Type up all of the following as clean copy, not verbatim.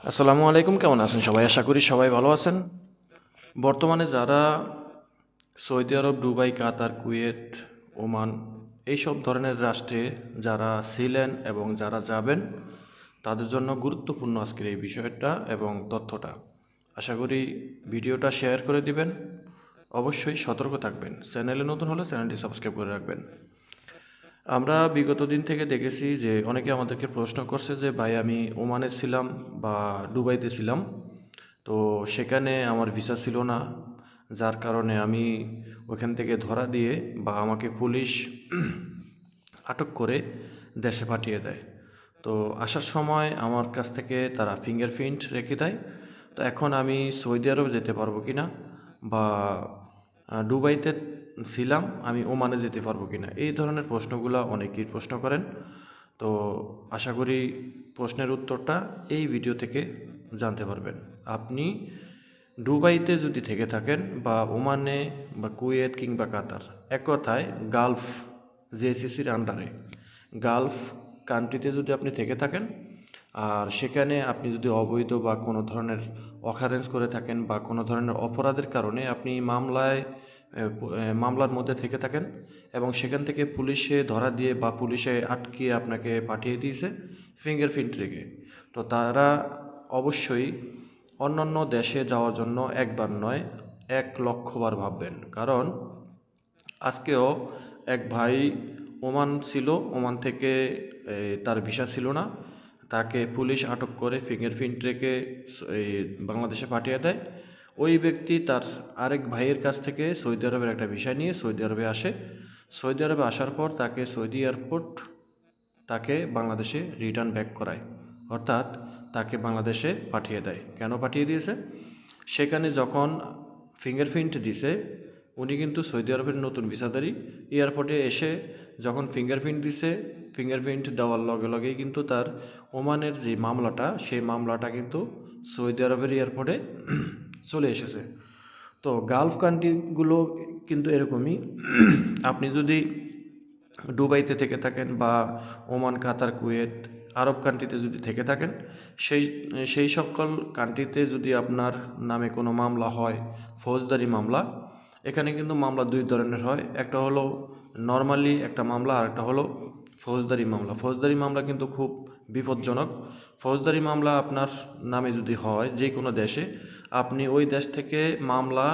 আসসালামু আলাইকুম, কেমন আছেন সবাই? আশা করি সবাই ভালো আছেন। বর্তমানে যারা সৌদি আরব, দুবাই, কাতার, কুয়েত, ওমান এইসব ধরনের রাষ্ট্রে যারা ছিলেন এবং যারা যাবেন, তাদের জন্য গুরুত্বপূর্ণ আজকের এই বিষয়টা এবং তথ্যটা। আশা করি ভিডিওটা শেয়ার করে দিবেন। অবশ্যই সতর্ক থাকবেন। চ্যানেলে নতুন হলে চ্যানেলটি সাবস্ক্রাইব করে রাখবেন। আমরা বিগত দিন থেকে দেখেছি যে অনেকে আমাদেরকে প্রশ্ন করছে যে ভাই, আমি ওমানে ছিলাম বা দুবাইতে ছিলাম, তো সেখানে আমার ভিসা ছিল না, যার কারণে আমি ওখান থেকে ধরা দিয়ে বা আমাকে পুলিশ আটক করে দেশে পাঠিয়ে দেয়। তো আসার সময় আমার কাছ থেকে তারা ফিঙ্গারপ্রিন্ট রেখে দেয়। তো এখন আমি সৌদি আরব যেতে পারবো কি না, বা দুবাইতে ছিলাম আমি ওমানে যেতে পারবো কি না, এই ধরনের প্রশ্নগুলো অনেকেই প্রশ্ন করেন। তো আশা করি প্রশ্নের উত্তরটা এই ভিডিও থেকে জানতে পারবেন। আপনি দুবাইতে যদি থেকে থাকেন বা ওমানে বা কুয়েত কিংবা কাতার, এক কথায় গালফ, জেসিসির আন্ডারে গালফ কান্ট্রিতে যদি আপনি থেকে থাকেন, আর সেখানে আপনি যদি অবৈধ বা কোনো ধরনের অকারেন্স করে থাকেন বা কোনো ধরনের অপরাধের কারণে আপনি মামলার মধ্যে থেকে থাকেন এবং সেখান থেকে পুলিশে ধরা দিয়ে বা পুলিশে আটকিয়ে আপনাকে পাঠিয়ে দিয়েছে ফিঙ্গারপ্রিন্ট রেখে, তো তারা অবশ্যই অন্যান্য দেশে যাওয়ার জন্য একবার নয় 1,00,000 বার ভাববেন। কারণ আজকেও এক ভাই ওমান ছিল, ওমান থেকে তার ভিসা ছিল না, তাকে পুলিশ আটক করে ফিঙ্গারপ্রিন্ট রেখে এই বাংলাদেশে পাঠিয়ে দেয়। ওই ব্যক্তি তার আরেক ভাইয়ের কাছ থেকে সৌদি আরবের একটা ভিসা নিয়ে সৌদি আরবে আসে। সৌদি আরবে আসার পর তাকে সৌদি এয়ারপোর্ট তাকে বাংলাদেশে রিটার্ন ব্যাক করায়, অর্থাৎ তাকে বাংলাদেশে পাঠিয়ে দেয়। কেন পাঠিয়ে দিয়েছে? সেখানে যখন ফিঙ্গারপ্রিন্ট দিছে, উনি কিন্তু সৌদি আরবের নতুন ভিসাদারি। এয়ারপোর্টে এসে যখন ফিঙ্গারপ্রিন্ট দিছে, ফিঙ্গারপ্রিন্ট দেওয়ার লগে লগেই কিন্তু তার ওমানের যে মামলাটা, সেই মামলাটা কিন্তু সৌদি আরবের এয়ারপোর্টে চলে এসেছে। তো গালফ কান্ট্রিগুলো কিন্তু এরকমই। আপনি যদি দুবাইতে থেকে থাকেন বা ওমান, কাতার, কুয়েত, আরব কান্ট্রিতে যদি থেকে থাকেন, সেই সেই সকল কান্ট্রিতে যদি আপনার নামে কোনো মামলা হয়, ফৌজদারি মামলা, এখানে কিন্তু মামলা দুই ধরনের হয়। একটা হলো নর্মালি একটা মামলা, আর একটা হলো ফৌজদারি মামলা। ফৌজদারি মামলা কিন্তু খুব বিপজ্জনক। ফৌজদারি মামলা আপনার নামে যদি হয় যে কোনো দেশে, আপনি ওই দেশ থেকে মামলা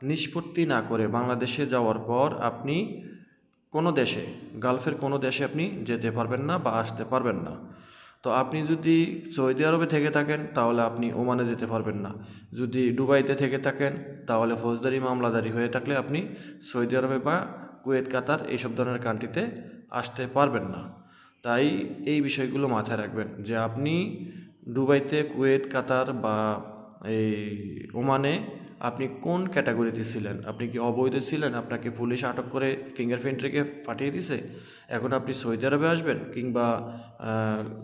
নিষ্পত্তি না করে বাংলাদেশে যাওয়ার পর আপনি কোনো দেশে, গালফের কোনো দেশে আপনি যেতে পারবেন না বা আসতে পারবেন না। তো আপনি যদি সৌদি আরবে থেকে থাকেন তাহলে আপনি ওমানে যেতে পারবেন না। যদি দুবাইতে থেকে থাকেন তাহলে ফৌজদারি মামলাদারি হয়ে থাকলে আপনি সৌদি আরবে বা কুয়েত, কাতার এইসব ধরনের কান্ট্রিতে আসতে পারবেন না। তাই এই বিষয়গুলো মাথায় রাখবেন যে আপনি দুবাইতে, কুয়েত, কাতার বা এই ওমানে আপনি কোন ক্যাটাগরিতে ছিলেন। আপনি কি অবৈধ ছিলেন, আপনাকে পুলিশ আটক করে ফিঙ্গারপ্রিন্ট রেখে পাঠিয়ে দিছে, এখন আপনি সৌদি আরবে আসবেন কিংবা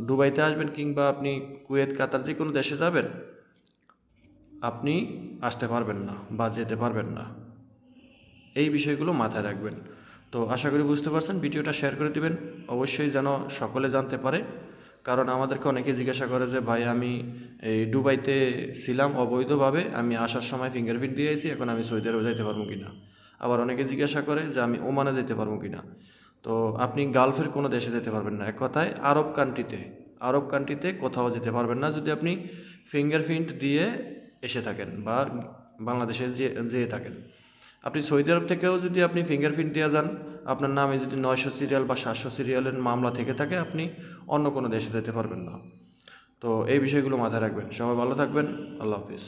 দুবাইতে আসবেন কিংবা আপনি কুয়েত, কাতার যে কোনো দেশে যাবেন, আপনি আসতে পারবেন না বা যেতে পারবেন না। এই বিষয়গুলো মাথায় রাখবেন। তো আশা করি বুঝতে পারছেন। ভিডিওটা শেয়ার করে দিবেন অবশ্যই, যেন সকলে জানতে পারে। কারণ আমাদেরকে অনেকে জিজ্ঞাসা করে যে ভাই, আমি এই দুবাইতে ছিলাম অবৈধভাবে, আমি আসার সময় ফিঙ্গারপ্রিন্ট দিয়ে এসেছি, এখন আমি সৌদি আরবে যাইতে পারবো কি না। আবার অনেকে জিজ্ঞাসা করে যে আমি ওমানে যেতে পারবো কি না। তো আপনি গালফের কোনো দেশে যেতে পারবেন না, এক কথায় আরব কান্ট্রিতে কোথাও যেতে পারবেন না যদি আপনি ফিঙ্গারপ্রিন্ট দিয়ে এসে থাকেন বা বাংলাদেশে যেয়ে থাকেন। আপনি সৌদি আরব থেকেও যদি আপনি ফিঙ্গারপ্রিন্ট দিয়ে যান, আপনার নামে যদি 900 সিরিয়াল বা 700 সিরিয়ালের মামলা থেকে থাকে, আপনি অন্য কোনো দেশে যেতে পারবেন না। তো এই বিষয়গুলো মাথায় রাখবেন। সবাই ভালো থাকবেন। আল্লাহ হাফিজ।